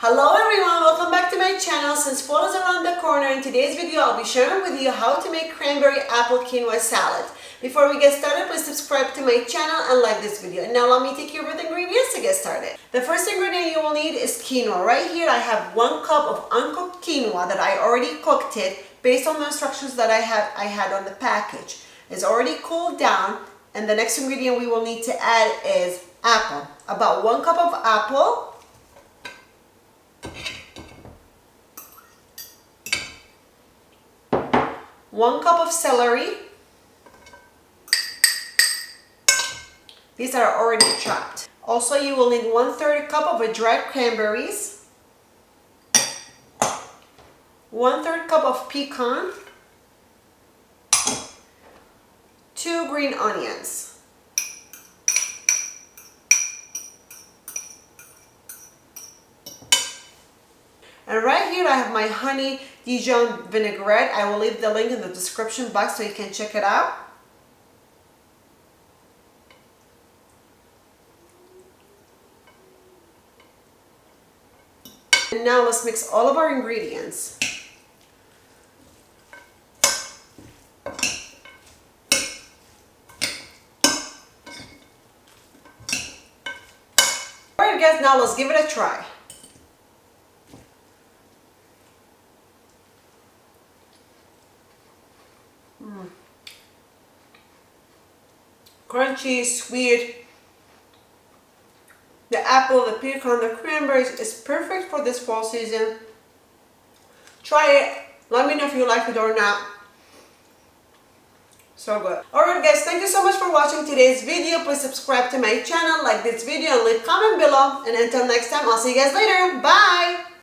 Hello everyone, welcome back to my channel. Since fall is around the corner, in today's video I'll be sharing with you how to make cranberry apple quinoa salad. Before we get started, please subscribe to my channel and like this video. And now let me take you over the ingredients to get started. The first ingredient you will need is quinoa. Right here I have 1 cup of uncooked quinoa that I already cooked it based on the instructions that I had on the package. It's already cooled down, and the next ingredient we will need to add is apple. About 1 cup of apple. 1 cup of celery. These are already chopped. Also, you will need 1/3 cup of dried cranberries, 1/3 cup of pecan, 2 green onions. And right here I have my honey Dijon vinaigrette. I will leave the link in the description box so you can check it out. And now let's mix all of our ingredients. Alright guys, now let's give it a try. Crunchy, sweet. The apple, the pecan, the cranberries is perfect for this fall season. Try it. Let me know if you like it or not. So good. Alright guys, thank you so much for watching today's video. Please subscribe to my channel, like this video, and leave a comment below. And until next time, I'll see you guys later. Bye!